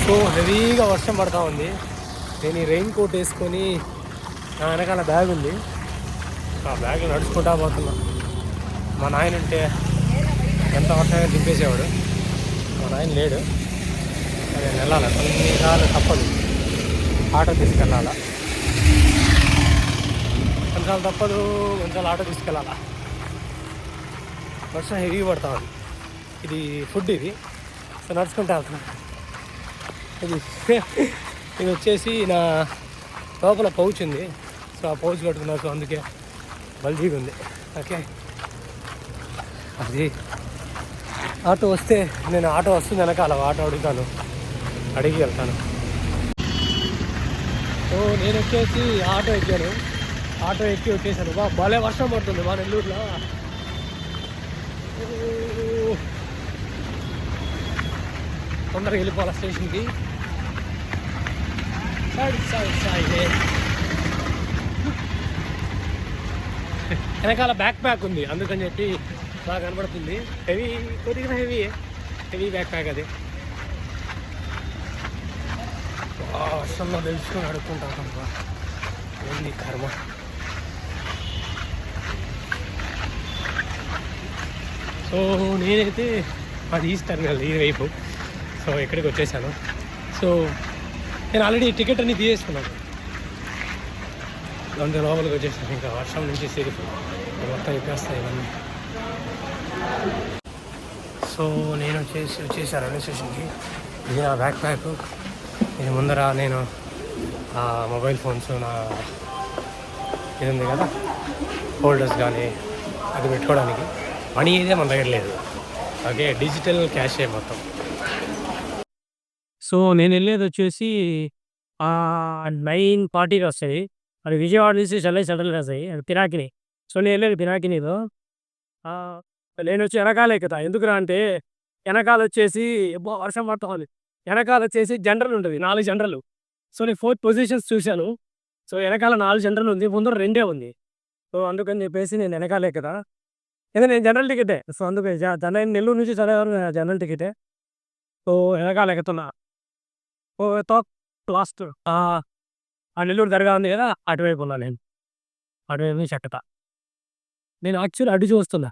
So హెవీగా వర్షం పడతా ఉంది. నేను ఈ రెయిన్ కోట్ వేసుకొని నా వెనకాల బ్యాగ్ ఉంది. ఆ బ్యాగ్ నడుచుకుంటా పోతున్నా. మా నాయన ఉంటే ఎంత వర్షంగా దింపేసేవాడు. మా నాయన లేడు. నేను వెళ్ళాలి, కొన్నిసార్లు తప్పదు ఆటో తీసుకెళ్ళాలా, కొన్నిసార్లు తప్పదు, కొన్నిసార్లు ఆటో తీసుకెళ్ళాలా. వర్షం హెవీ పడతా ఉంది. ఇది ఫుడ్, ఇది సో నడుచుకుంటూ వెళ్తున్నాను. ఇది ఇది వచ్చేసి నా లోపల పౌచ్ ఉంది. సో ఆ పౌచ్ కట్టుకున్నా, సో అందుకే బల్జీగా ఉంది. ఓకే, అది ఆటో వస్తే నేను ఆటో వస్తుంది వెనకాల ఆటో అడుగుతాను, అడిగి వెళ్తాను. సో నేను వచ్చేసి ఆటో ఎక్కాను. ఆటో ఎక్కి వచ్చేసాను. భలే వర్షం పడుతుంది మా నెల్లూరులో. తొందరగా వెళ్ళిపోవాలి స్టేషన్కి. వెనకాల బ్యాక్ ప్యాక్ ఉంది, అందుకని చెప్పి బాగా కనబడుతుంది. హెవీ, కొద్దిగా హెవీ బ్యాక్ ప్యాక్ అది. వర్షంలో తెలుసుకొని అడుక్కుంటాను. ఏంది కర్మ. సో నేనైతే అది ఈస్ట్ టర్మినల్ ఈ వైపు. సో ఇక్కడికి వచ్చేసాను. సో నేను ఆల్రెడీ టికెట్ అన్ని తీసేసుకున్నాను. దాంతో లోపలికి వచ్చేసాను. ఇంకా వర్షం నుంచి సేఫ్ మొత్తం ఇప్పేస్తాయి ఇవన్నీ. సో నేను వచ్చేసాను రైల్వే స్టేషన్కి. ఇది నా బ్యాక్ ప్యాక్. ఇది ముందర నేను మొబైల్ ఫోన్స్, నా ఇది ఉంది కదా హోల్డర్స్ కానీ అది పెట్టుకోవడానికి. మనీ అయితే మన దగ్గర లేదు. ఓకే, డిజిటల్ క్యాషే మొత్తం. సో నేను వెళ్ళేది వచ్చేసి 9:40 వస్తాయి. అది విజయవాడ నుంచి చెన్నై సెంట్రల్ వస్తాయి, అది పినాకిని. సో నేను వెళ్ళేది పినాకినీలో. నేను వచ్చి వెనకాల ఎక్కుతా. ఎందుకురా అంటే వెనకాల వచ్చేసి వర్షం పడతా ఉంది. వెనకాల వచ్చేసి జనరల్ ఉంటుంది, 4 జనరల్. సో నేను 4th పొజిషన్స్ చూశాను. సో వెనకాల 4 జనరల్ ఉంది, ముందర 2 ఉంది. సో అందుకని చెప్పేసి నేను వెనకాల ఎక్కుతా. ఏదో నేను జనరల్ టికెటే. సో అందుకని చెన్నై, నెల్లూరు నుంచి చెన్నై వరకు జనరల్ టికెటే. సో వెనకాల ఎక్కుతున్నా. ఓ టాప్ లాస్ట్ ఆ నెల్లూరు దర్గా ఉంది కదా, అటువైపు ఉన్నా నేను. అటువైపు నుంచి ఎక్కుతా. నేను యాక్చువల్లీ అటు చూస్తున్నా,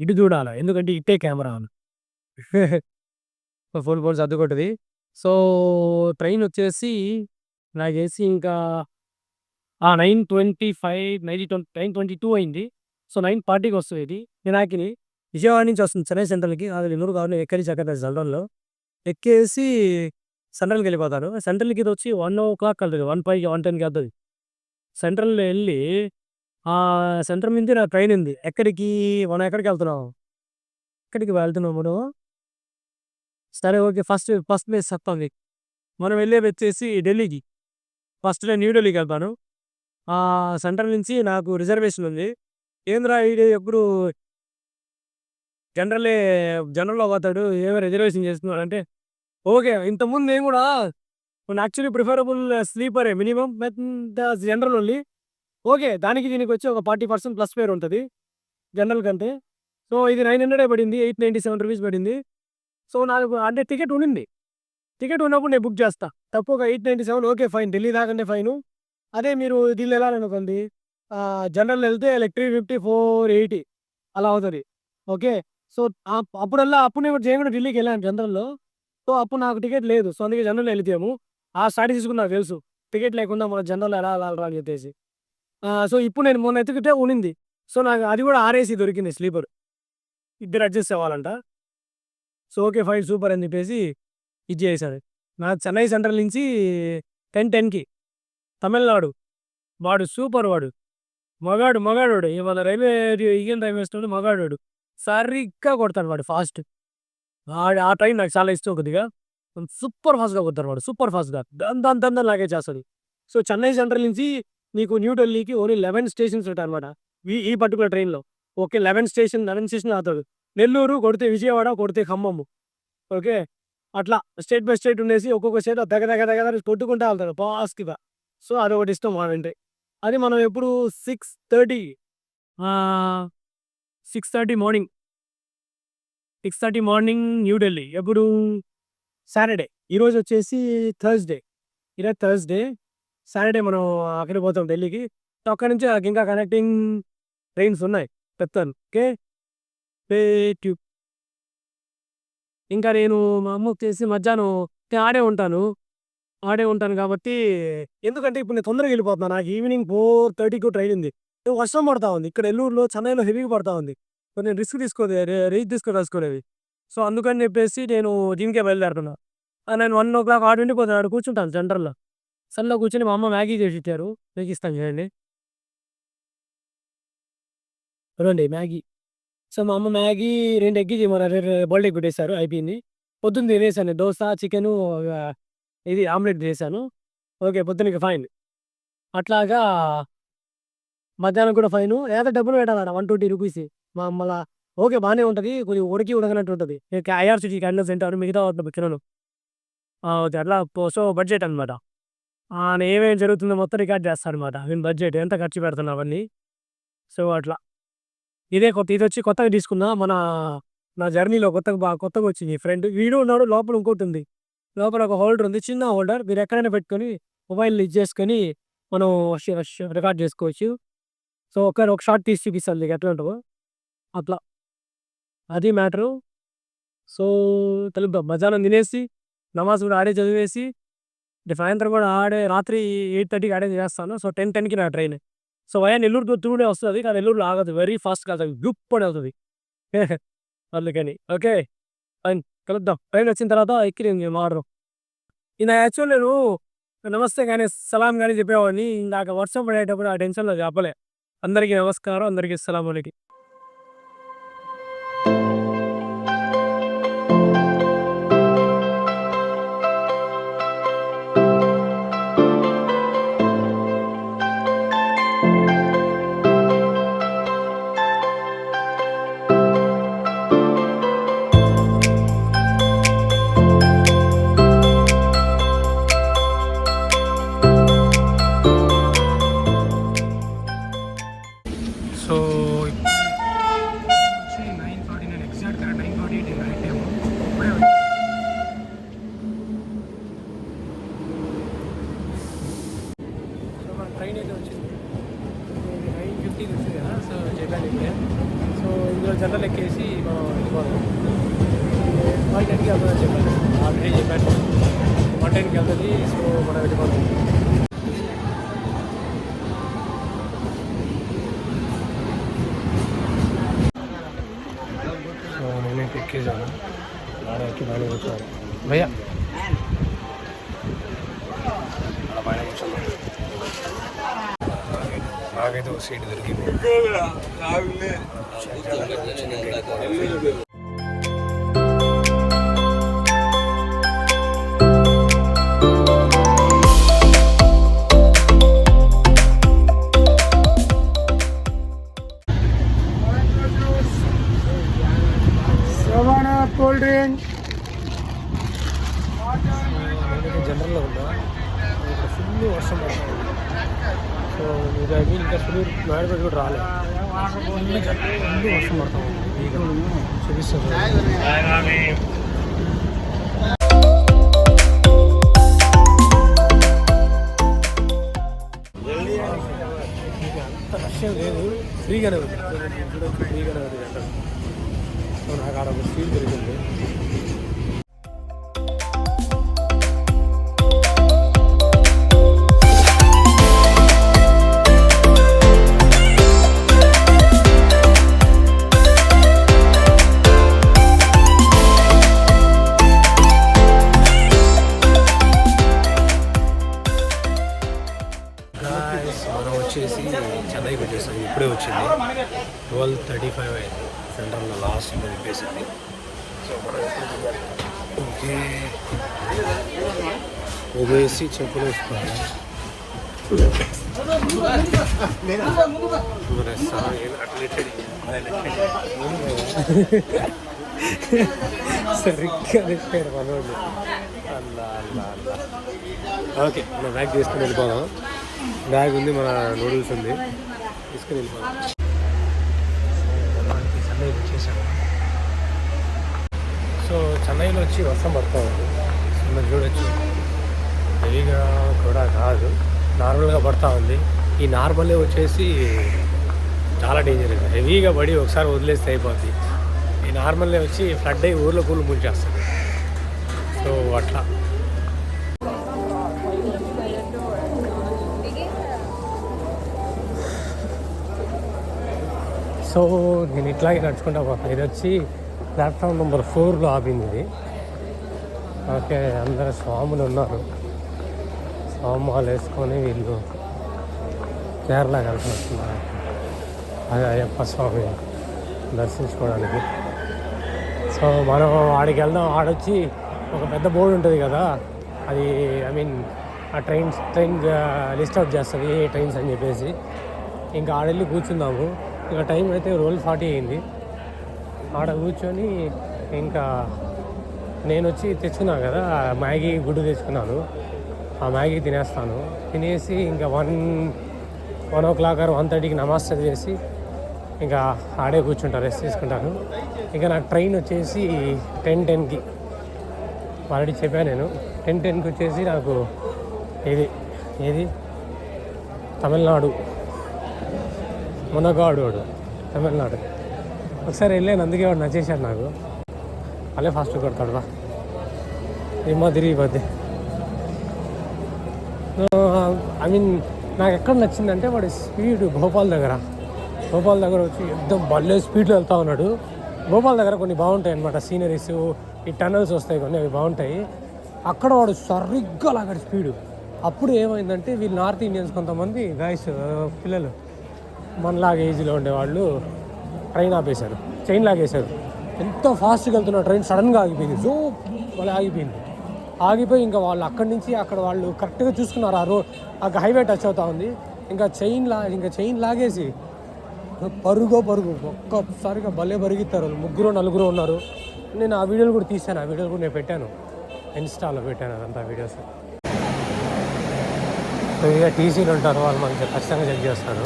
ఇటు చూడాలి, ఎందుకంటే ఇట్టే కెమెరా అని. ఫుల్ ఫోన్ సర్దుకుంటుంది. సో ట్రైన్ వచ్చేసి నాకేసి ఇంకా 9:25 9:22 అయింది. సో 9:40కి వస్తుంది ఇది పినాకిని. విజయవాడ నుంచి వస్తుంది చెన్నై సెంట్రల్కి. అది నెల్లూరు కావాలి, ఎక్కడి నుంచి ఎక్కడ సెంట్రల్లో ఎక్కేసి సెంట్రల్కి వెళ్ళిపోతాను. సెంట్రల్కి ఇది వచ్చి 1:00 వెళ్తుంది, 1:05 1:10కి వెళ్తుంది. సెంట్రల్లో వెళ్ళి సెంట్రల్ నుంచి నా ట్రైన్ ఉంది. ఎక్కడికి మనం ఎక్కడికి వెళ్తున్నాం, ఎక్కడికి వెళ్తున్నాం మనం? సరే ఓకే, ఫస్ట్ ప్లేస్ చెప్తాం. మనం వెళ్ళేది వచ్చేసి ఢిల్లీకి. ఫస్ట్ నేను న్యూ ఢిల్లీకి వెళ్తాను. సెంట్రల్ నుంచి నాకు రిజర్వేషన్ ఉంది. ఏంద్రా ఇది ఎప్పుడు జనరల్లో పోతాడు, ఏమో రిజర్వేషన్ చేస్తున్నాడు అంటే, ఓకే ఇంతకుముందు నేను కూడా యాక్చువల్లీ ప్రిఫరబుల్ స్లీపరే మినిమం జనరల్ ఓన్లీ. ఓకే, దానికి దీనికి వచ్చి ఒక 40% ప్లస్ ఫేర్ ఉంటుంది జనరల్ కంటే. సో ఇది 900 పడింది, 897 రూపీస్ పడింది. సో నాకు అంటే టికెట్ ఉండింది. టికెట్ ఉన్నప్పుడు నేను బుక్ చేస్తా. తప్పు ఒక 897, ఓకే ఫైన్, ఢిల్లీ దాకంటే ఫైను. అదే మీరు ఢిల్లీ వెళ్ళాలనుకోండి, జనరల్ వెళ్తే లైక్ 350 480 అలా అవుతుంది. ఓకే, సో అప్పుడు నేను చేయకుండా ఢిల్లీకి వెళ్ళాను జనరల్లో. సో అప్పుడు నాకు టికెట్ లేదు. సో అందుకే జనరల్ వెళ్తాము. ఆ స్ట్రాటజీస్ కూడా నాకు తెలుసు, టికెట్ లేకుండా మన జనరల్ ఎలా వెళ్ళాలరా అని చెప్పేసి. సో ఇప్పుడు నేను మొన్న ఎత్తుకితే ఉనింది. సో నాకు అది కూడా ఆర్ఏసీ దొరికింది, స్లీపర్. ఇద్దరు అడ్జస్ట్ అవ్వాలంట. సో ఓకే ఫైన్ సూపర్ అని చెప్పేసి ఇది చేశాడు. నాకు చెన్నై సెంట్రల్ నుంచి 10:10కి తమిళనాడు. వాడు సూపర్, వాడు మగాడు ఇవాళ రైల్వే ఇండియన్ రైల్వే స్టేషన్ మగాడు సరిగ్గా కొడతాడు వాడు ఫాస్ట్. ఆ ట్రైన్ నాకు చాలా ఇష్టం కొద్దిగా. సూపర్ ఫాస్ట్గా కొడతాడు వాడు, సూపర్ ఫాస్ట్గా దందని లాగే చేస్తుంది. సో చెన్నై సెంట్రల్ నుంచి నీకు న్యూ ఢిల్లీకి ఓన్లీ 11 స్టేషన్స్ ఉంటాయి అనమాట ఈ పర్టికులర్ ట్రైన్లో. Okay 11 station ఆగుతాడు. నెల్లూరు కొడితే విజయవాడ, కొడితే ఖమ్మము. ఓకే, అట్లా స్టేట్ బై స్టేట్ ఉండేసి ఒక్కొక్క స్టేట్ దగ్గర కొట్టుకుంటా వెళ్తాడు ఫాస్ట్గా. సో అదొకటి ఇష్టం అంటే. అది మనం ఎప్పుడు 6:30 మార్నింగ్ న్యూ ఢిల్లీ. ఎప్పుడు సాటర్డే. ఈరోజు వచ్చేసి థర్స్‌డే. ఈరోజు థర్స్‌డే. సాటర్డే మనం అక్కడికి పోతాం ఢిల్లీకి. సో, అక్కడి నుంచి నాకు ఇంకా కనెక్టింగ్ ట్రైన్స్ ఉన్నాయి. చెప్తాను. ఓకే. Stay tune. ఇంకా నేను మా అమ్మ వచ్చేసి మధ్యాహ్నం నేను ఆడే ఉంటాను కాబట్టి ఎందుకంటే ఇప్పుడు నేను తొందరగా వెళ్ళిపోతున్నాను. నాకు ఈవినింగ్ 4:30కి ట్రైన్ ఉంది. వర్షం పడతా ఉంది. ఇక్కడ ఎల్లూరులో, చెన్నైలో హెవీగా పడతా ఉంది. సో, నేను రిస్క్ తీసుకోలేవి. సో, అందుకని చెప్పేసి నేను దీనికే బయలుదేరుతున్నా. నేను 1:00 ఆడ ఉండిపోతాను. ఆడ కూర్చుంటాను సెంటర్‌లో. సన్‌లో కూర్చొని మా అమ్మ మ్యాగీ చేసిచ్చారు. మీకిస్తాను చూడండి. ఇదిగోండి మ్యాగీ. సో, మా అమ్మ మ్యాగీ 2 ఎగ్ చేయమన్నారు. బాయిల్డ్ ఎగ్ పెట్టేసారు. అయిపోయింది. పొద్దున్న తినేసాను. దోస, చికెను, ఇది ఆమ్లెట్ చేశాను. ఓకే. పొద్దునకి ఫైన్. అట్లాగా మధ్యాహ్నం కూడా ఫైను. ఏదో డబ్బులు పెట్టాలట ₹120. మళ్ళా ఓకే. బానే ఉంటది. కొంచెం ఉడికి ఉడకనట్టు ఉంటది. ఇక ఐఆర్‌సీటీ క్యాండిల్స్ తింటారు. మిగతా తినను. ఓకే. అట్లా సో, బడ్జెట్ అనమాట. ఏమేమి జరుగుతుందో మొత్తం రికార్డ్ చేస్తాడనమాట. నేను బడ్జెట్ ఎంత ఖర్చు పెడుతున్నా అవన్నీ. సో, అట్లా. ఇదొచ్చి కొత్తగా తీసుకున్నా. నా జర్నీలో కొత్తగొచ్చింది. ఫ్రెండ్ వీడు ఉన్నాడు. లోపల ఇంకోటుంది. లోపల ఒక హోల్డర్ ఉంది. చిన్న హోల్డర్. మీరు ఎక్కడైనా పెట్టుకొని మొబైల్ ఇది చేసుకొని మనం రికార్డ్ చేసుకోవచ్చు. సో, ఒక షాట్ తీసి చూపిస్తాను మీకు ఎట్లా ఉంటదో. అట్లా. అది మ్యాటరు. సో, కలుద్దాం. మధ్యాహ్నం తినేసి, నమాజ్ కూడా ఆడే చదివేసి, సాయంత్రం కూడా రాత్రి 8:30కి ఆడే చేస్తాను. సో, 10:10కి నా train. So, via Nellore through day వస్తది. కానీ నెల్లూరులో ఆగదు. వెరీ ఫాస్ట్‌గా ఆగదు. గుప్పని వెళ్తది. అందుకని. ఓకే. ఫైన్. కలుద్దాం. ట్రైన్ వచ్చిన తర్వాత ఎక్కి నేను మాట్లాడదాం. యాక్చువల్ నేను నమస్తే గాని, సలాం గాని చెప్పేవాడిని. ఇందాక వర్షం పడేటప్పుడు ఆ టెన్షన్‌లో చెప్పలే. అందరికీ నమస్కారం. అందరికీ సలాం అలైకుం. So, 9:49 exact 9:48 right time. So, మన ట్రైన్ అయితే వచ్చింది. 9:50కి వచ్చింది కదా. సో, చెప్పాను ఇప్పుడే. సో, ఇందులో జనరల్ ఎక్కేసి మనం వెళ్ళిపోదాం. 1:10కి వెళ్తుందని చెప్పాను. ఆల్రెడీ చెప్పాను. 1:10కి వెళ్తుంది. సో, మనం వెళ్ళిపోదాం. నేనైతే ఎక్కేసాను. ఎక్కి బాగానే కూర్చోవాలి భయ్యా. బాగానే కూర్చున్నాను. నాకైతే ఒక సీట్ దొరికింది. కోల్డ్ డ్రింక్ జనరల్లో ఉందా. ఇక్కడ ఫుల్ వర్షం పడుతుంది. సో, ఇంకా ఫుల్ నాయుడుపేట కూడా రాలేదు. ఫుల్ వర్షం పడతాం. చూపిస్తుంది. అంత రష్యం లేదు. ఫ్రీగానే ఉంది. అంటారు. సో, నాకు ఆడ ఒక ఫీల్ దొరికింది. మనం వచ్చేసి చెన్నైకి వచ్చేసాం. ఇప్పుడే వచ్చింది. 12:35 అయింది. సెంటర్లో లాస్ట్ నిలిపేసింది. సో, మనం ఓకే వదిలేసి చెప్పులు వేసుకోవాలి. సరిగ్గా పెట్టాడు మనోడు. అల్లా అల్లా అల్లా. ఓకే, మనం బ్యాగ్ తీసుకుని వెళ్ళిపోదాం. బ్యాగ్ ఉంది, మన నూడిల్స్ ఉంది, తీసుకుని వెళ్ళిపోదాం. చెన్నైకి వచ్చేసాము. సో, చెన్నైలో వచ్చి వర్షం పడుతూ ఉంది. చూడొచ్చు. హెవీగా కూడా కాదు, నార్మల్గా పడుతూ ఉంది. ఈ నార్మలే వచ్చేసి చాలా డేంజర్. హెవీగా పడి ఒకసారి వదిలేస్తే అయిపోద్ది. ఈ నార్మల్లే వచ్చి ఫ్లడ్ అయ్యి ఊర్లో కూలు ముంచేస్తుంది. సో అట్లా సో నేను ఇట్లాగే నడుచుకుంటా పోతాను. ఇది వచ్చి ప్లాట్ఫామ్ నెంబర్ 4లో ఆపింది ఇది. ఓకే, అందరు స్వాములు ఉన్నారు. స్వామాలు వేసుకొని వీళ్ళు కేరళకి వెళ్తున్నారు. అదే అయ్యప్ప స్వామి దర్శించుకోవడానికి. సో మనం ఆడికి వెళ్దాం. ఆడొచ్చి ఒక పెద్ద బోర్డు ఉంటుంది కదా, అది ఆ ట్రైన్ లిస్ట్ అవుట్ చేస్తుంది ఏ ట్రైన్స్ అని చెప్పేసి. ఇంకా ఆడెళ్ళి కూర్చుందాము. ఇంకా టైం అయితే 12:40 అయింది. ఆడ కూర్చొని ఇంకా నేను వచ్చి తెచ్చుకున్నాను కదా మ్యాగీ, గుడ్డు తెచ్చుకున్నాను. ఆ మ్యాగీ తినేస్తాను. తినేసి ఇంకా 1 or 1:30కి నమాజ్ చదివేసి ఇంకా ఆడే కూర్చుంటా, రెస్ట్ తీసుకుంటాను. ఇంకా నాకు ట్రైన్ వచ్చేసి 10:10కి ఆల్రెడీ చెప్పాను నేను. 10:10కి వచ్చేసి నాకు ఏది తమిళనాడు, మునగాడు తమిళనాడు. ఒకసారి వెళ్ళాను, అందుకే వాడు నచ్చేసాడు నాకు. అలా ఫాస్ట్ కొడతాడు బా ఈ పోద్ది. నాకు ఎక్కడ నచ్చిందంటే వాడి స్పీడ్. భోపాల్ దగ్గర వచ్చి ఎంతో భలే స్పీడ్లో వెళ్తూ ఉన్నాడు. భోపాల్ దగ్గర కొన్ని బాగుంటాయి అన్నమాట సీనరీస్, ఈ టనల్స్ వస్తాయి కొన్ని, అవి బాగుంటాయి. అక్కడ వాడు సరిగ్గా లాగాడు స్పీడు. అప్పుడు ఏమైందంటే వీళ్ళు నార్త్ ఇండియన్స్ కొంతమంది గాయస్ పిల్లలు మనలాగా ఏజ్లో ఉండేవాళ్ళు ట్రైన్ ఆపేశారు, చైన్ లాగేశారు. ఎంతో ఫాస్ట్గా వెళ్తున్న ట్రైన్ సడన్గా ఆగిపోయింది. వాళ్ళు ఆగిపోయి ఇంకా వాళ్ళు అక్కడి నుంచి అక్కడ వాళ్ళు కరెక్ట్గా చూసుకున్నారు. ఆ హైవే టచ్ అవుతా ఉంది. ఇంకా చైన్ లాగేసి పరుగు ఒక్కసారిగా భలే పరుగిస్తారు. 3-4 ఉన్నారు. నేను ఆ వీడియోలు కూడా తీశాను. ఆ వీడియోలు కూడా నేను పెట్టాను, ఇన్స్టాలో పెట్టాను అదంతా వీడియోస్. సో ఇక టీసీలు ఉంటారు, వాళ్ళు మనకి ఖచ్చితంగా చెక్ చేస్తారు.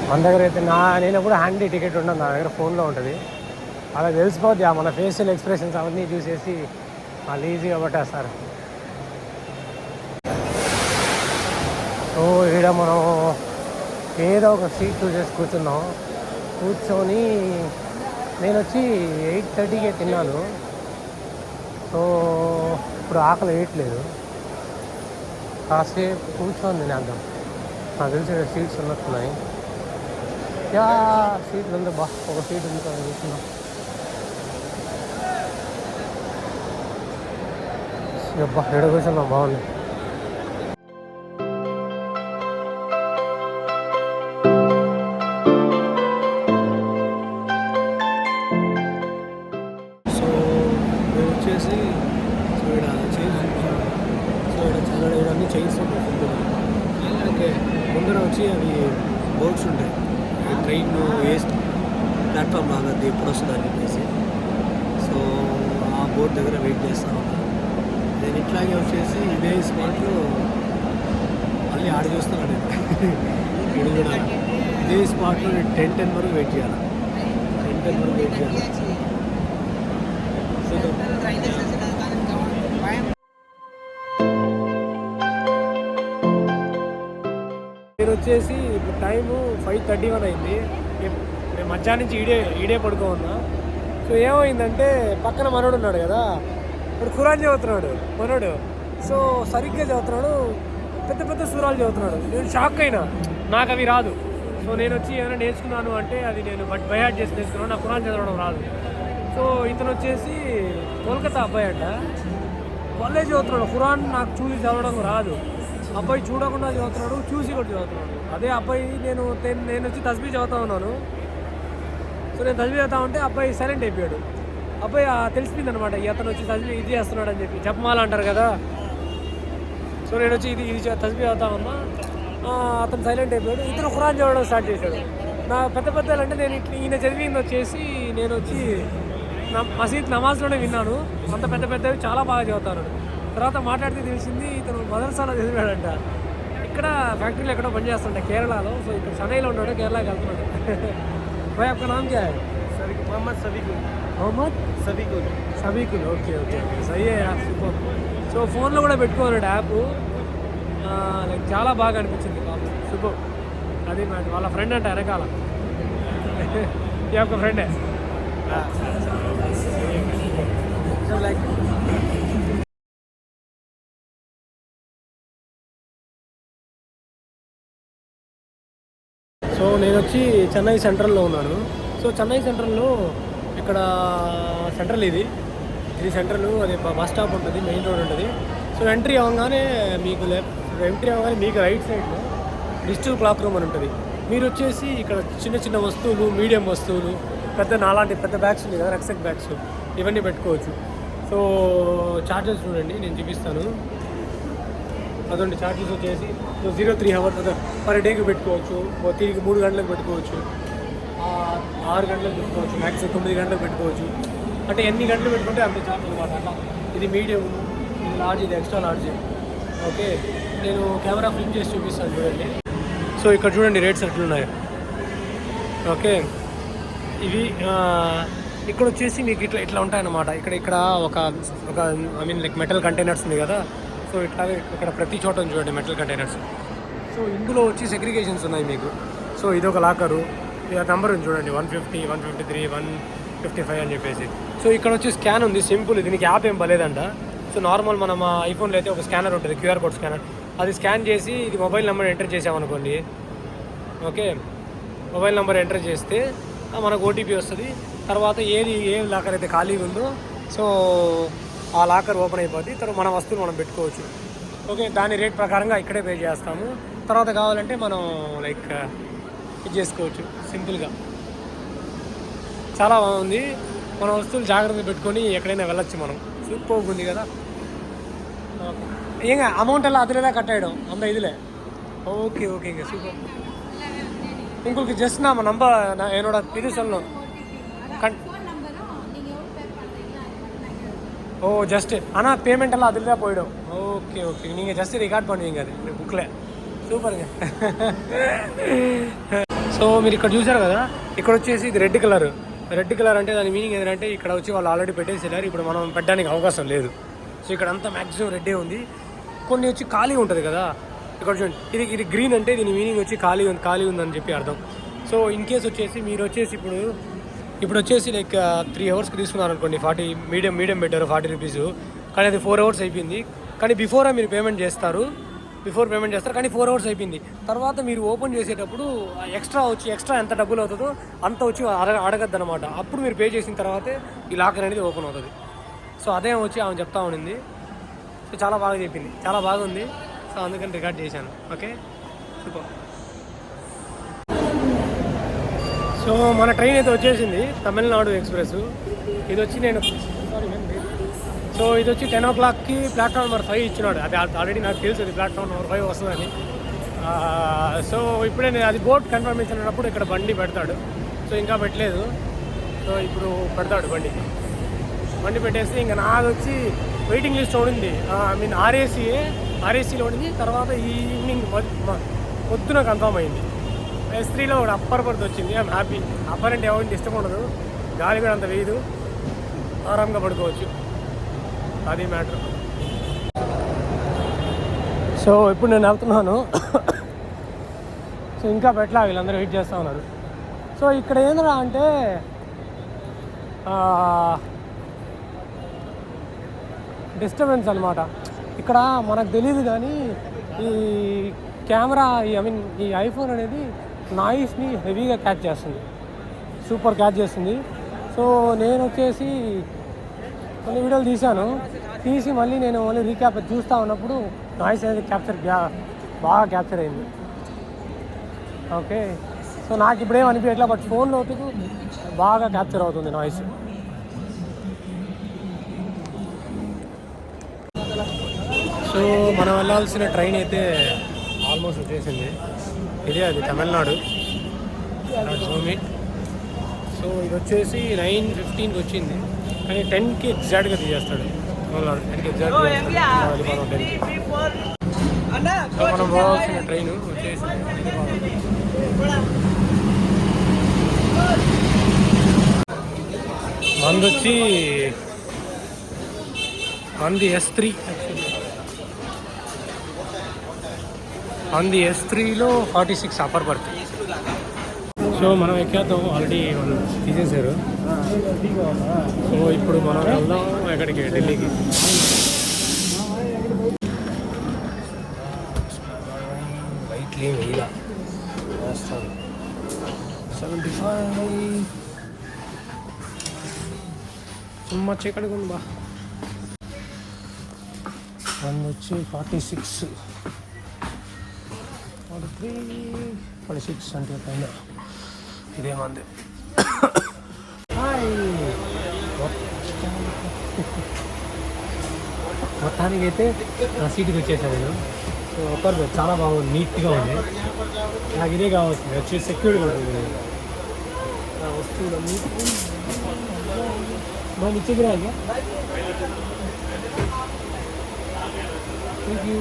మన దగ్గర అయితే నేను కూడా హ్యాండీ టికెట్ ఉండదు, నా దగ్గర ఫోన్లో ఉంటుంది. అలా తెలిసిపోద్ది మన ఫేషియల్ ఎక్స్ప్రెషన్స్ అవన్నీ చూసేసి వాళ్ళు ఈజీగా పట్టేస్తారు. సో ఇక్కడ మనం ఏదో ఒక సీట్ చూసేసి కూర్చొని నేను వచ్చి 8:30కే తిన్నాను. సో ఇప్పుడు ఆకలి వేయట్లేదు. కాసేపు కూర్చొని తినేద్దాం. నాకు తెలిసి సీట్స్ ఉన్నట్టున్నాయి. సీట్లు ఉంది బా, ఒక సీట్ ఉంది కూర్చున్నాం. అబ్బా ఎడ కూర్చున్నాం, బాగుంది. సో మేము వచ్చేసి ఇక్కడ చైన్స్ చూసాము. సో ఇక్కడ అన్ని చైన్స్ ఉంటాయి ఫుడ్. ఓకే, ముందర వచ్చి అవి బోర్డ్స్ ఉంటాయి, ట్రైన్ ఏ ప్లాట్ఫామ్ లాగద్ది ఎప్పుడు వస్తుందని చెప్పేసి. సో ఆ బోర్డు దగ్గర వెయిట్ చేస్తూ ఉన్నాను. నేను ఇట్లాగే వచ్చేసి ఇదే స్పాట్లో మళ్ళీ ఆడ చూస్తున్నాను. నేను కూడా ఇదే స్పాట్లో నేను 10:10 వరకు వెయిట్ చేయాలి. 10:10 వరకు వెయిట్ చేయాలి. నేను వచ్చేసి ఇప్పుడు టైము 5:31 అయింది. నేను మధ్యాహ్నం నుంచి ఈడే పడుకో ఉన్నా. సో ఏమైందంటే పక్కన మనోడు ఉన్నాడు కదా, ఇప్పుడు ఖురాన్ చదువుతున్నాడు మనోడు. సో సరిగ్గా చదువుతున్నాడు, పెద్ద సూరాలు చదువుతున్నాడు. నేను షాక్ అయినా, నాకు అవి రాదు. సో నేను వచ్చి ఏమైనా నేర్చుకున్నాను అంటే అది నేను బైహార్ట్ చేసి నేర్చుకున్నాను, నాకు ఖురాన్ చదవడం రాదు. సో ఇతను వచ్చేసి కోల్కతా అబ్బాయి అంట, వాళ్ళే చదువుతున్నాడు. ఖురాన్ నాకు చూసి చదవడం రాదు. అబ్బాయి చూడకుండా చదువుతున్నాడు, చూసి కూడా చదువుతున్నాడు. అదే అబ్బాయి నేను వచ్చి తస్బీ చదువుతా ఉన్నాను. సో నేను తస్బీ చదువుతా ఉంటే అబ్బాయి సైలెంట్ అయిపోయాడు. అబ్బాయి తెలిసిపోయింది అనమాట, అతను వచ్చి తస్బీ ఇది చేస్తున్నాడు అని చెప్పి. జపమాల అంటారు కదా. సో నేను వచ్చి ఇది తస్బీ చదువుతా ఉన్నా, అతను సైలెంట్ అయిపోయాడు. ఇతను ఖురాన్ చదవడం స్టార్ట్ చేశాడు. నా పెద్దలు అంటే నేను ఈయన చదివింది వచ్చేసి నేను వచ్చి మసీద్ నమాజ్లోనే విన్నాను. అంత పెద్దవి చాలా బాగా చదువుతారు. తర్వాత మాట్లాడితే తెలిసింది ఇతను మదర్సాలో చదివాడంట. ఇక్కడ ఫ్యాక్టరీలో ఎక్కడో పనిచేస్తుంటా కేరళలో. సో ఇక్కడ చెన్నైలో ఉన్నాడు, కేరళకి వెళ్తున్నాడు. भाई आपका नाम क्या है? Mohammad Savikul. Mohammad Savikul. Sabikul. Okay okay okay సही है యాప్ సూపర్. సో ఫోన్లో కూడా పెట్టుకోవాలి యాప్. లైక్ చాలా బాగా అనిపించింది బాబు సూపర్. అది వాళ్ళ ఫ్రెండ్ అంట వెనకాల. ఈ యొక్క ఫ్రెండే లైక్. సో నేను వచ్చి చెన్నై సెంట్రల్లో ఉన్నాను. సో చెన్నై సెంట్రల్లో ఇక్కడ సెంట్రల్ ఇది సెంట్రల్. అది బస్ స్టాప్ ఉంటుంది, మెయిన్ రోడ్ ఉంటుంది. సో ఎంట్రీ అవ్వగానే మీకు రైట్ సైడ్లో డిజిటల్ క్లాక్ రూమ్ అని ఉంటుంది. మీరు వచ్చేసి ఇక్కడ చిన్న చిన్న వస్తువులు, మీడియం వస్తువులు, నాలాంటి పెద్ద బ్యాగ్స్ ఉంది కదా, రక్సెక్ బ్యాగ్స్, ఇవన్నీ పెట్టుకోవచ్చు. సో ఛార్జెస్ చూడండి, నేను చూపిస్తాను. అదండి ఛార్జెస్ వచ్చేసి 03 hours పర్ డేకి పెట్టుకోవచ్చు. తిరిగి 3 గంటలకు పెట్టుకోవచ్చు, 6 గంటలకు పెట్టుకోవచ్చు, మ్యాక్సిమం 9 గంటలకు పెట్టుకోవచ్చు. అంటే ఎన్ని గంటలు పెట్టుకుంటే అంత ఛార్జ్ అనమాట. అట్లా ఇది మీడియం, ఇది లార్జ్, ఇది ఎక్స్ట్రా లార్జ్. ఓకే, నేను కెమెరా ఫిల్మ్ చేసి చూపిస్తాను చూడండి. సో ఇక్కడ చూడండి రేట్స్ ఎట్లున్నాయో. ఓకే, ఇవి ఇక్కడ వచ్చేసి మీకు ఇట్లా ఉంటాయన్నమాట. ఇక్కడ ఒక I mean like metal containers ఉంది కదా. సో ఇట్లాగే ఇక్కడ ప్రతి చోట చూడండి మెటల్ కంటైనర్స్. సో ఇందులో వచ్చి సెగ్రిగేషన్స్ ఉన్నాయి మీకు. సో ఇదొక లాకరు, నెంబర్ ఉంది చూడండి 150, 153, 155 అని చెప్పేసి. సో ఇక్కడ వచ్చి స్కాన్ ఉంది, సింపుల్. దీనికి యాప్ ఏం పలేదంట. సో నార్మల్ మనం ఐఫోన్లో అయితే ఒక స్కానర్ ఉంటుంది, క్యూఆర్ కోడ్ స్కానర్. అది స్కాన్ చేసి ఇది మొబైల్ నెంబర్ ఎంటర్ చేసామనుకోండి. ఓకే, మొబైల్ నెంబర్ ఎంటర్ చేస్తే మనకు ఓటీపీ వస్తుంది. తర్వాత ఏ లాకర్ అయితే ఖాళీగా ఉందో సో ఆ లాకర్ ఓపెన్ అయిపోద్ది. తర్వాత మన వస్తువులు మనం పెట్టుకోవచ్చు. ఓకే, దాని రేట్ ప్రకారంగా ఇక్కడే పే చేస్తాము. తర్వాత కావాలంటే మనం లైక్ ఇది చేసుకోవచ్చు సింపుల్గా. చాలా బాగుంది. మన వస్తువులు జాగ్రత్తగా పెట్టుకొని ఎక్కడైనా వెళ్ళొచ్చు మనం. సూపర్ ఉంది కదా. ஏங்க அமௌண்ட் எல்லாம் அதில் தான் கட் ஆகிடும் அந்த இதில். ஓகே ஓகேங்க சூப்பர். உங்களுக்கு ஜஸ்ட் நான் என்னோட இது சொல்லணும். ஓ ஜஸ்ட் ஆனால் பேமெண்ட் எல்லாம் அதில் தான் போயிடும். ஓகே ஓகே, நீங்கள் ஜஸ்ட் రికార్డ్ பண்ணுவீங்க అది బుక్లో. సూపర్గా. సో మీరు ఇక్కడ చూసారు కదా, ఇక్కడ వచ్చేసి ఇది రెడ్ కలర్. రెడ్ కలర్ అంటే దాని మీనింగ్ ఏంటంటే ఇక్కడ వచ్చి వాళ్ళు ఆల్రెడీ పెట్టేసారు, ఇప్పుడు మనం పెట్టడానికి అవకాశం లేదు. సో ఇక్కడ అంతా మ్యాక్సిమం రెడ్డే ఉంది. కొన్ని వచ్చి ఖాళీ ఉంటుంది కదా, ఇక్కడ చూడండి ఇది గ్రీన్ అంటే దీని మీనింగ్ వచ్చి ఖాళీ ఉందని చెప్పి అర్థం. సో ఇన్ కేస్ వచ్చేసి మీరు వచ్చేసి ఇప్పుడు వచ్చేసి లైక్ 3 hours తీసుకున్నారు అనుకోండి, 40 మీడియం పెట్టారు 40 rupees. కానీ అది 4 hours అయిపోయింది. కానీ బిఫోర్ పేమెంట్ చేస్తారు కానీ 4 hours అయిపోయింది. తర్వాత మీరు ఓపెన్ చేసేటప్పుడు ఎక్స్ట్రా ఎంత డబ్బులు అవుతుందో అంత వచ్చి అడగద్దు అనమాట. అప్పుడు మీరు పే చేసిన తర్వాతే ఈ లాకర్ అనేది ఓపెన్ అవుతుంది. సో అదే వచ్చి ఆమె చెప్తా ఉండింది. సో చాలా బాగా చెప్పింది, చాలా బాగుంది. సో అందుకని రికార్డ్ చేశాను. Okay super. సో మన ట్రైన్ అయితే వచ్చేసింది, తమిళనాడు ఎక్స్ప్రెస్. ఇది వచ్చి ఇది వచ్చి 10 o'clockకి ప్లాట్ఫామ్ నెంబర్ 5 ఇచ్చినాడు. అది ఆల్రెడీ నాకు తెలుసు అది ప్లాట్ఫామ్ నెంబర్ 5 వస్తుందని. సో ఇప్పుడే నేను అది బోర్డ్ కన్ఫర్మేషన్ అన్నప్పుడు ఇక్కడ బండి పెడతాడు. సో ఇంకా పెట్టలేదు. సో ఇప్పుడు పెడతాడు బండి పెట్టేసి ఇంకా నాది వచ్చి వెయిటింగ్ లిస్ట్ ఉండింది. ఐ మీన్ ఆర్ఏసీలో ఉండింది. తర్వాత ఈ ఈవినింగ్ పొద్దున కన్ఫర్మ్ అయింది. S3లో ఒక అప్పర్ బర్త్ వచ్చింది. I'm happy. అప్పర్ అంటే ఎవరికి ఇష్టం ఉండదు, గాలి కూడా అంత వేయదు, ఆరాంగా పడుకోవచ్చు. అది మ్యాటర్. సో ఇప్పుడు నేను వెళ్తున్నాను. సో ఇంకా పెట్టలా, వీళ్ళందరూ వెయిట్ చేస్తూ ఉన్నారు. సో ఇక్కడ ఏంద్రా అంటే డిస్టర్బెన్స్ అనమాట. ఇక్కడ మనకు తెలియదు కానీ ఈ కెమెరా ఈ ఐఫోన్ అనేది నాయిస్ని హెవీగా క్యాచ్ చేస్తుంది, సూపర్ క్యాచ్ చేస్తుంది. సో నేను వచ్చేసి కొన్ని వీడియోలు తీసి మళ్ళీ రీక్యాప్ చూస్తూ ఉన్నప్పుడు నాయిస్ అనేది బాగా క్యాప్చర్ అయింది. ఓకే, సో నాకు ఇప్పుడేం అనిపించట్లా, బట్ ఫోన్లో బాగా క్యాప్చర్ అవుతుంది నాయిస్. సో మనం వెళ్ళాల్సిన ట్రైన్ అయితే ఆల్మోస్ట్ వచ్చేసింది. ఇదే అది తమిళనాడు సోమిట్. సో ఇది వచ్చేసి 9:15కి వచ్చింది, కానీ 10కి ఎగ్జాక్ట్గా తీసేస్తాడు. 10కి ఎగ్జాక్ట్గా మనం పోవాల్సిన ట్రైన్ వచ్చేసి మంది వచ్చి మంది S3 మంది S3లో 46 అప్పర్ బర్త్. సో మనం ఎక్కేద్దాం, ఆల్రెడీ వాళ్ళు తీసేశారు. సో ఇప్పుడు మనం వెళ్దాం ఎక్కడికి, ఢిల్లీకి. లైట్లు ఏమి వేయాల, వేస్తాను. 75 సుమ్మా చీకటిగా ఉంది బా. వన్ వచ్చి 46 43 46 అంటే పైన ఇదే మంది. మొత్తానికి అయితే నా సీటుకి వచ్చేసాను నేను. సో అప్పర్ చాలా బాగుంది, నీట్గా ఉంది. నాకు ఇదే కావాల్సింది, వచ్చి సెక్యూర్గా ఉంటుంది నా వస్తువులన్నీ. मैं नीचे गिरा क्या? Thank you.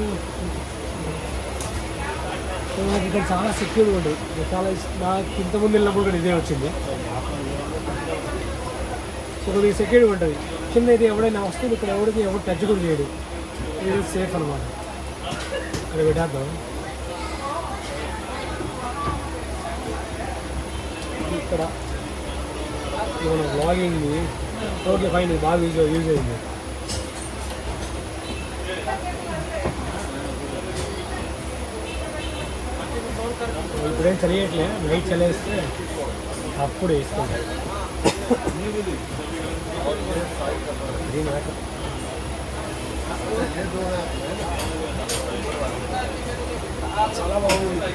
నాకు ఇక్కడ చాలా సెక్యూర్గా ఉంటుంది, చాలా నాకు ఇంతకుముందు వెళ్ళినప్పుడు కూడా ఇదే వచ్చింది. సో కొద్దిగా సెక్యూర్గా ఉంటుంది. కింద అయితే ఎవడైనా వస్తుంది, ఇక్కడ ఎవరికి ఎవరు టచ్ కూడా చేయడు, ఇది సేఫ్ అనమాట. ఇక్కడ పెట్టేద్దాం. ఇక్కడ మన బ్లాగింగ్ ఓకే ఫైన్, బాగా యూజ్ అయింది. ఇప్పుడేం చలియట్లే, నైట్ చలేస్తే అప్పుడు వేసుకుంటాం. చాలా బాగుంది.